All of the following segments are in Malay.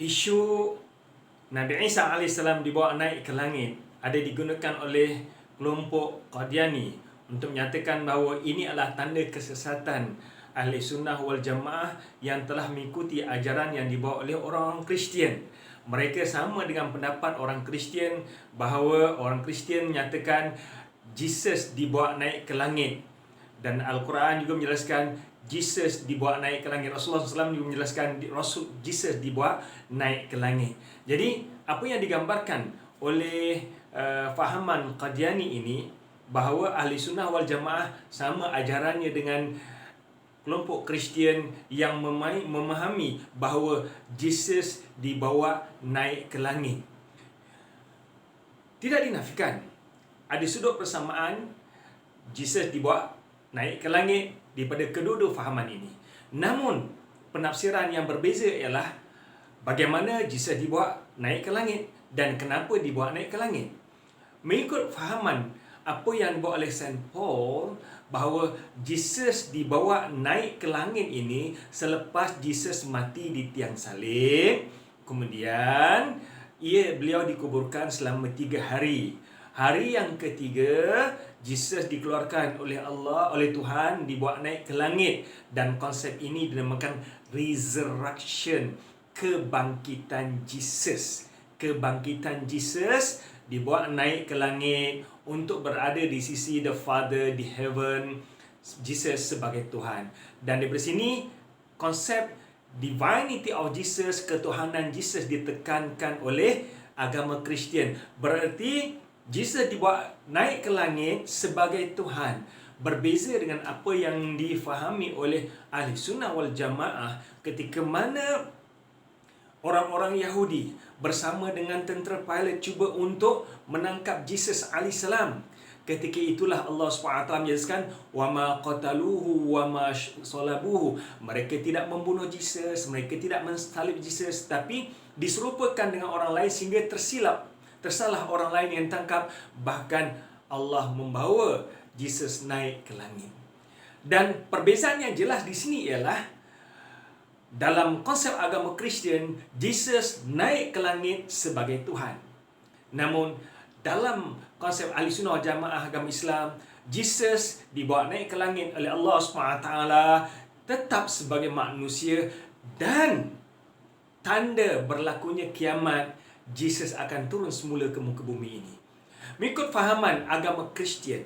Isu Nabi Isa AS dibawa naik ke langit ada digunakan oleh kelompok Qadiani untuk menyatakan bahawa ini adalah tanda kesesatan Ahli Sunnah wal Jamaah yang telah mengikuti ajaran yang dibawa oleh orang Kristian. Mereka sama dengan pendapat orang Kristian bahawa orang Kristian menyatakan Jesus dibawa naik ke langit, dan Al-Quran juga menjelaskan Jesus dibawa naik ke langit. Rasulullah SAW juga menjelaskan Jesus dibawa naik ke langit. Jadi apa yang digambarkan oleh fahaman Qadiani ini, bahawa Ahli Sunnah wal Jamaah sama ajarannya dengan kelompok Kristian yang memahami bahawa Jesus dibawa naik ke langit. Tidak dinafikan ada sudut persamaan Jesus dibawa naik ke langit daripada kedua-dua fahaman ini. Namun penafsiran yang berbeza ialah bagaimana Jesus dibawa naik ke langit dan kenapa dibawa naik ke langit. Mengikut fahaman apa yang dibawa oleh Saint Paul, bahawa Jesus dibawa naik ke langit ini selepas Jesus mati di tiang salib, kemudian beliau dikuburkan selama 3 hari. Hari yang ketiga, Jesus dikeluarkan oleh Allah, oleh Tuhan, dibawa naik ke langit, dan konsep ini dinamakan resurrection, kebangkitan Jesus. Kebangkitan Jesus dibawa naik ke langit untuk berada di sisi the Father di heaven, Jesus sebagai Tuhan. Dan dari sini konsep divinity of Jesus, ketuhanan Jesus ditekankan oleh agama Kristian. Berarti Jesus dibawa naik ke langit sebagai Tuhan. Berbeza dengan apa yang difahami oleh Ahli Sunnah wal Jamaah ketika mana orang-orang Yahudi bersama dengan tentera Pilate cuba untuk menangkap Jesus AS. Ketika itulah Allah SWT menjelaskan, وَمَا قَتَلُوهُ وَمَا صَلَبُوهُ. Mereka tidak membunuh Jesus, mereka tidak mensalib Jesus, tapi diserupakan dengan orang lain sehingga tersalah orang lain yang tangkap. Bahkan Allah membawa Jesus naik ke langit. Dan perbezaan yang jelas di sini ialah dalam konsep agama Kristian, Jesus naik ke langit sebagai Tuhan. Namun dalam konsep Ahli Sunnah wal Jamaah agama Islam, Jesus dibawa naik ke langit oleh Allah SWT tetap sebagai manusia, dan tanda berlakunya kiamat, Jesus akan turun semula ke muka bumi ini. Mengikut fahaman agama Kristian,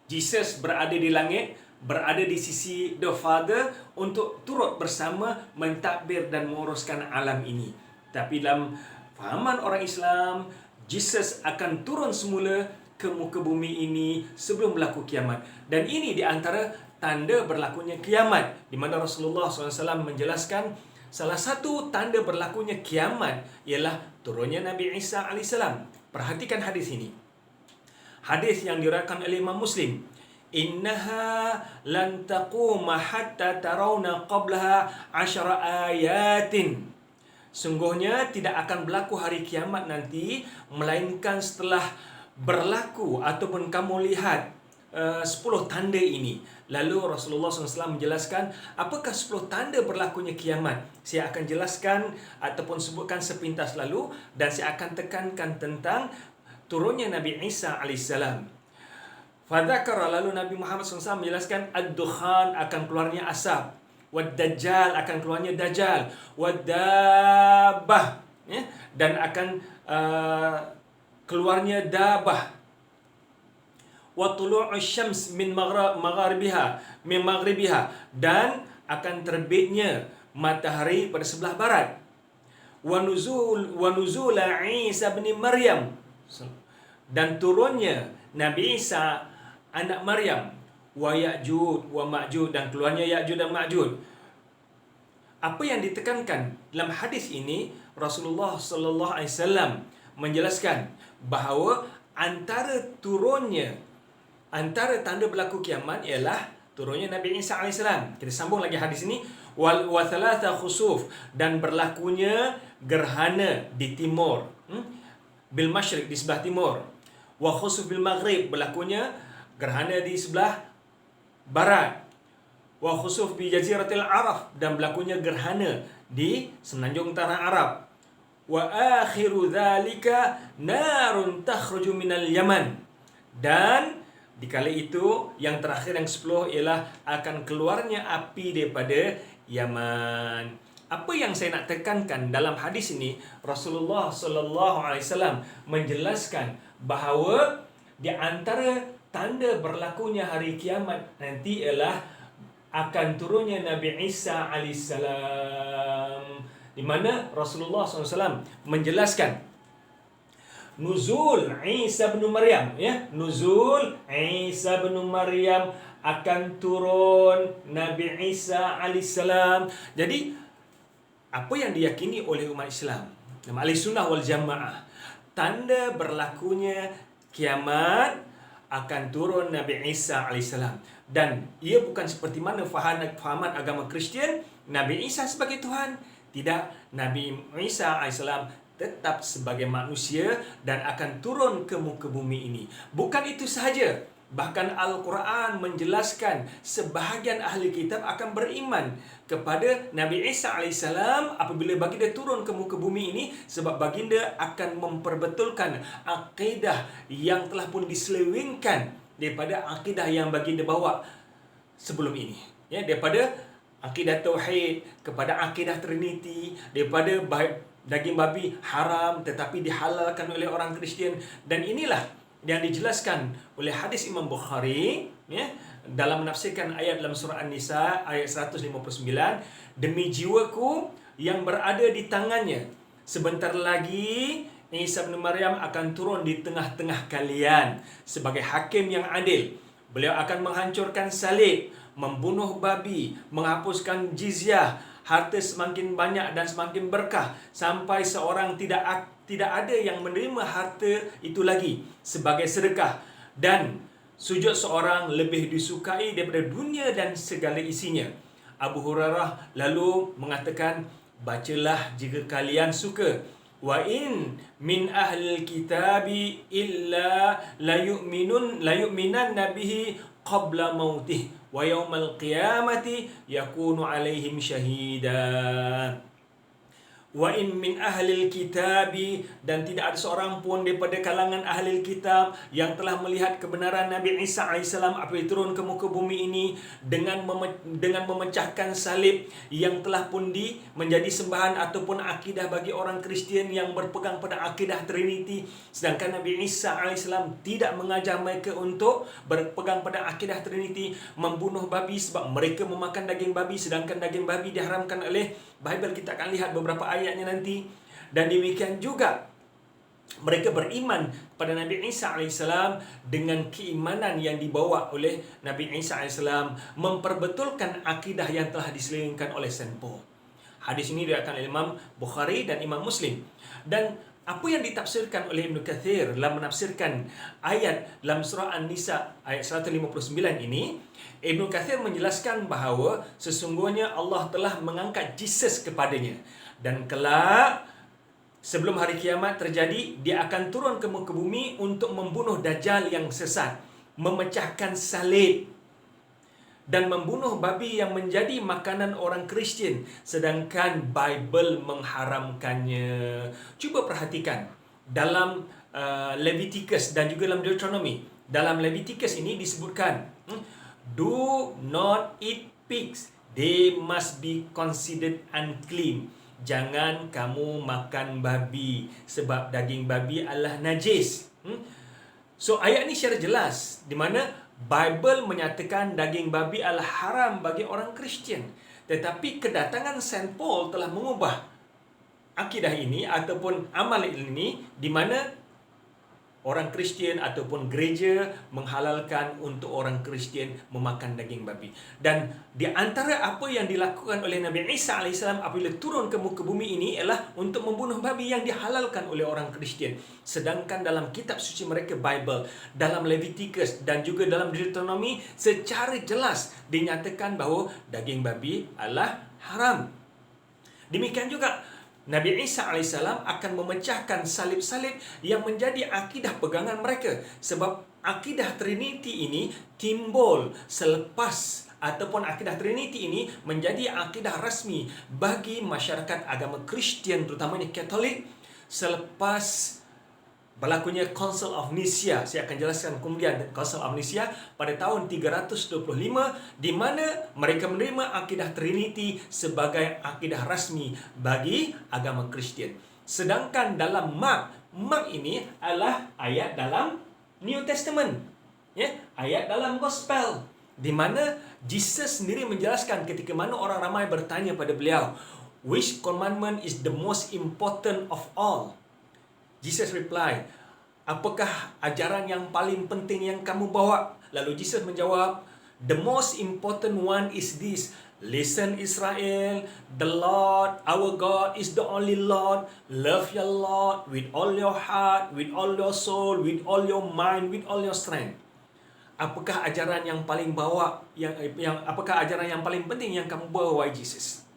Jesus berada di langit, berada di sisi the Father untuk turut bersama mentadbir dan menguruskan alam ini. Tapi dalam fahaman orang Islam, Jesus akan turun semula ke muka bumi ini sebelum berlaku kiamat. Dan ini di antara tanda berlakunya kiamat, di mana Rasulullah SAW menjelaskan salah satu tanda berlakunya kiamat ialah turunnya Nabi Isa AS. Perhatikan hadis ini. Hadis yang diriwayatkan oleh Imam Muslim. Innaha lan taquma hatta tarawna qablaha 10 ayatin. Sungguhnya tidak akan berlaku hari kiamat nanti melainkan setelah berlaku ataupun kamu lihat 10 tanda ini. Lalu Rasulullah SAW menjelaskan apakah 10 tanda berlakunya kiamat. Saya akan jelaskan ataupun sebutkan sepintas lalu, dan saya akan tekankan tentang turunnya Nabi Isa AS. Fadzakara, lalu Nabi Muhammad SAW menjelaskan ad-dukhan, akan keluarnya asap, wad-dajjal, akan keluarnya dajjal, wad-dabbah, dan akan keluarnya dabah, wa tulu'us syams min maghribiha, dan akan terbitnya matahari pada sebelah barat, wa nuzul Isa bin Maryam, dan turunnya Nabi Isa anak Maryam, wa Ya'jud wa Ma'jud, dan keluarnya Ya'jud dan Ma'jud. Apa yang ditekankan dalam hadis ini, Rasulullah sallallahu alaihi wasallam menjelaskan bahawa antara tanda berlaku kiamat ialah turunnya Nabi Isa AS. Kita sambung lagi hadis ini. Wa thalatha khusuf, dan berlakunya gerhana di timur, bil masyriq, di sebelah timur. Wa khusuf bil maghrib, berlakunya gerhana di sebelah barat. Wa khusuf bi jaziratil Arab, dan berlakunya gerhana di semenanjung tanah Arab. Wa akhiru dzalika narun takhruju minal Yaman. Dan di kala itu yang terakhir yang 10 ialah akan keluarnya api daripada Yaman. Apa yang saya nak tekankan dalam hadis ini, Rasulullah sallallahu alaihi wasallam menjelaskan bahawa di antara tanda berlakunya hari kiamat nanti ialah akan turunnya Nabi Isa alaihissalam, di mana Rasulullah SAW menjelaskan nuzul Isa bin Maryam, ya, nuzul Isa bin Maryam, akan turun Nabi Isa alaihissalam. Jadi apa yang diyakini oleh umat Islam, Ahli Sunnah wal Jamaah, tanda berlakunya kiamat akan turun Nabi Isa alaihissalam. Dan ia bukan seperti mana fahaman agama Kristian, Nabi Isa sebagai Tuhan. Tidak, Nabi Isa alaihissalam tetap sebagai manusia dan akan turun ke muka bumi ini. Bukan itu sahaja, bahkan Al-Quran menjelaskan sebahagian ahli kitab akan beriman kepada Nabi Isa alaihissalam apabila baginda turun ke muka bumi ini, sebab baginda akan memperbetulkan akidah yang telah pun diselewengkan daripada akidah yang baginda bawa sebelum ini, ya, daripada akidah tauhid kepada akidah trinity, daripada daging babi haram tetapi dihalalkan oleh orang Kristian. Dan inilah yang dijelaskan oleh hadis Imam Bukhari, ya, dalam menafsirkan ayat dalam surah An-Nisa ayat 159, demi jiwaku yang berada di tangannya, sebentar lagi Isa bin Maryam akan turun di tengah-tengah kalian sebagai hakim yang adil. Beliau akan menghancurkan salib, membunuh babi, menghapuskan jizyah, harta semakin banyak dan semakin berkah, sampai seorang tidak ada yang menerima harta itu lagi sebagai sedekah, dan sujud seorang lebih disukai daripada dunia dan segala isinya. Abu Hurairah lalu mengatakan, bacalah jika kalian suka, wa in min ahlil kitabi illa la yu'minan nabihi qabla mautih wa yaumal qiyamati yakunu alaihim syahida. Wa in min ahlil kitabi, dan tidak ada seorang pun daripada kalangan ahlil kitab yang telah melihat kebenaran Nabi Isa AS apabila turun ke muka bumi ini dengan memecahkan salib yang telah pun menjadi sembahan ataupun akidah bagi orang Kristian yang berpegang pada akidah Trinity, sedangkan Nabi Isa AS tidak mengajar mereka untuk berpegang pada akidah Trinity, membunuh babi sebab mereka memakan daging babi, sedangkan daging babi diharamkan oleh Bible. Kita akan lihat beberapa ayatnya nanti. Dan demikian juga mereka beriman pada Nabi Isa AS dengan keimanan yang dibawa oleh Nabi Isa AS, memperbetulkan akidah yang telah diselewengkan oleh Saint Paul. Hadis ini diriwayatkan oleh Imam Bukhari dan Imam Muslim. Dan apa yang ditafsirkan oleh Ibn Kathir dalam menafsirkan ayat dalam surah An-Nisa ayat 159 ini, Ibn Kathir menjelaskan bahawa sesungguhnya Allah telah mengangkat Jesus kepadanya, dan kelak sebelum hari kiamat terjadi, dia akan turun ke muka bumi untuk membunuh Dajjal yang sesat, memecahkan salib dan membunuh babi yang menjadi makanan orang Kristian, sedangkan Bible mengharamkannya. Cuba perhatikan dalam Leviticus dan juga dalam Deuteronomy. Dalam Leviticus ini disebutkan, do not eat pigs, they must be considered unclean. Jangan kamu makan babi sebab daging babi adalah najis. So ayat ini secara jelas di mana Bible menyatakan daging babi adalah haram bagi orang Kristian. Tetapi kedatangan Saint Paul telah mengubah akidah ini ataupun amal ini, di mana orang Kristian ataupun gereja menghalalkan untuk orang Kristian memakan daging babi. Dan di antara apa yang dilakukan oleh Nabi Isa AS apabila turun ke muka bumi ini ialah untuk membunuh babi yang dihalalkan oleh orang Kristian. Sedangkan dalam kitab suci mereka Bible, dalam Leviticus dan juga dalam Deuteronomy secara jelas dinyatakan bahawa daging babi adalah haram. Demikian juga Nabi Isa AS akan memecahkan salib-salib yang menjadi akidah pegangan mereka. Sebab akidah Trinity ini timbul selepas ataupun akidah Trinity ini menjadi akidah rasmi bagi masyarakat agama Kristian, terutamanya Katolik, selepas berlakunya Council of Nicaea. Saya akan jelaskan kemudian Council of Nicaea pada tahun 325, di mana mereka menerima akidah Trinity sebagai akidah rasmi bagi agama Kristian. Sedangkan dalam Mark ini adalah ayat dalam New Testament, ya, ayat dalam Gospel, di mana Jesus sendiri menjelaskan ketika mana orang ramai bertanya pada beliau, which commandment is the most important of all? Jesus reply, apakah ajaran yang paling penting yang kamu bawa? Lalu Jesus menjawab, the most important one is this. Listen Israel, the Lord our God is the only Lord. Love your Lord with all your heart, with all your soul, with all your mind, with all your strength. Apakah ajaran yang paling apakah ajaran yang paling penting yang kamu bawa, wahai Jesus?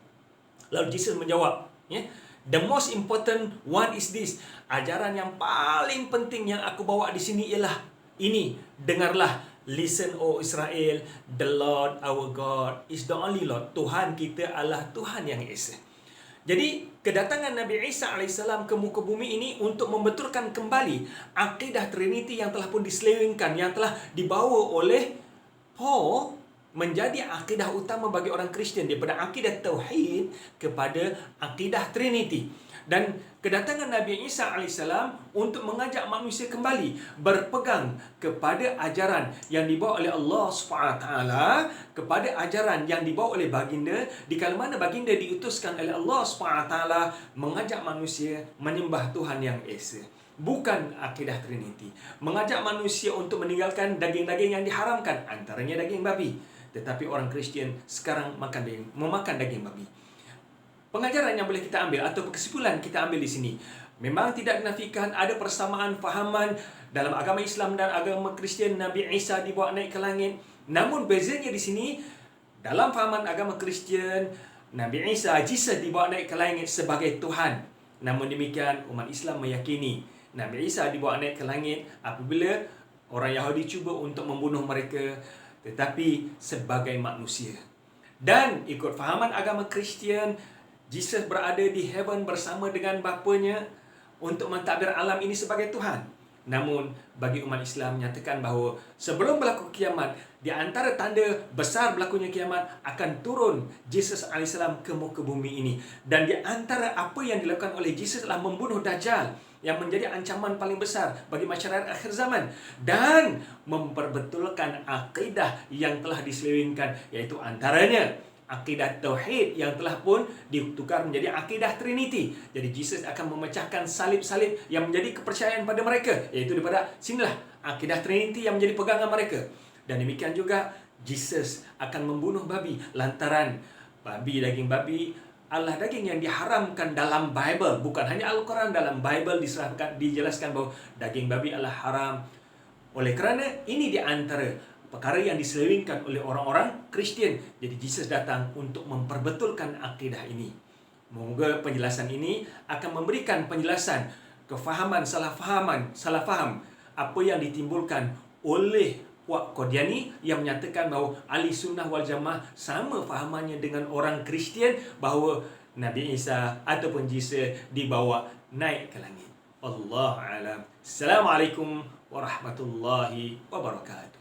Lalu Jesus menjawab, ya, the most important one is this. Ajaran yang paling penting yang aku bawa di sini ialah ini. Dengarlah, listen O Israel, the Lord our God is the only Lord. Tuhan kita adalah Tuhan yang esa. Jadi kedatangan Nabi Isa AS ke muka bumi ini untuk membetulkan kembali akidah Trinity yang telah pun diselewengkan, yang telah dibawa oleh Paul menjadi akidah utama bagi orang Kristian, daripada akidah Tauhid kepada akidah Trinity. Dan kedatangan Nabi Isa AS untuk mengajak manusia kembali berpegang kepada ajaran yang dibawa oleh Allah SWT, kepada ajaran yang dibawa oleh baginda, di kala mana baginda diutuskan oleh Allah SWT mengajak manusia menyembah Tuhan yang esa. Bukan akidah Trinity. Mengajak manusia untuk meninggalkan daging-daging yang diharamkan, antaranya daging babi. Tetapi orang Kristian sekarang memakan daging babi. Pengajaran yang boleh kita ambil atau kesimpulan kita ambil di sini, memang tidak dinafikan ada persamaan fahaman dalam agama Islam dan agama Kristian. Nabi Isa dibawa naik ke langit. Namun bezanya di sini, dalam fahaman agama Kristian, Nabi Isa, Jesus, dibawa naik ke langit sebagai Tuhan. Namun demikian, umat Islam meyakini Nabi Isa dibawa naik ke langit apabila orang Yahudi cuba untuk membunuh mereka, tetapi sebagai manusia. Dan ikut fahaman agama Kristian, Jesus berada di heaven bersama dengan Bapanya untuk mentadbir alam ini sebagai Tuhan. Namun bagi umat Islam menyatakan bahawa sebelum berlaku kiamat, di antara tanda besar berlakunya kiamat, akan turun Jesus AS ke muka bumi ini. Dan di antara apa yang dilakukan oleh Jesus adalah membunuh Dajjal, yang menjadi ancaman paling besar bagi masyarakat akhir zaman, dan memperbetulkan akidah yang telah diselewengkan, iaitu antaranya akidah Tauhid yang telah pun ditukar menjadi akidah Trinity. Jadi Jesus akan memecahkan salib-salib yang menjadi kepercayaan pada mereka, iaitu daripada sinilah akidah Trinity yang menjadi pegangan mereka. Dan demikian juga Jesus akan membunuh babi, lantaran daging babi adalah daging yang diharamkan dalam Bible. Bukan hanya Al-Quran, dalam Bible dijelaskan bahawa daging babi adalah haram. Oleh kerana ini di antara perkara yang diselewengkan oleh orang-orang Kristian. Jadi Jesus datang untuk memperbetulkan akidah ini. Moga penjelasan ini akan memberikan penjelasan kefahaman, salah faham apa yang ditimbulkan oleh puak Qadiani yang menyatakan bahawa Ahli Sunnah wal Jamaah sama fahamannya dengan orang Kristian bahawa Nabi Isa ataupun Jesus dibawa naik ke langit. Allahu a'lam. Assalamualaikum warahmatullahi wabarakatuh.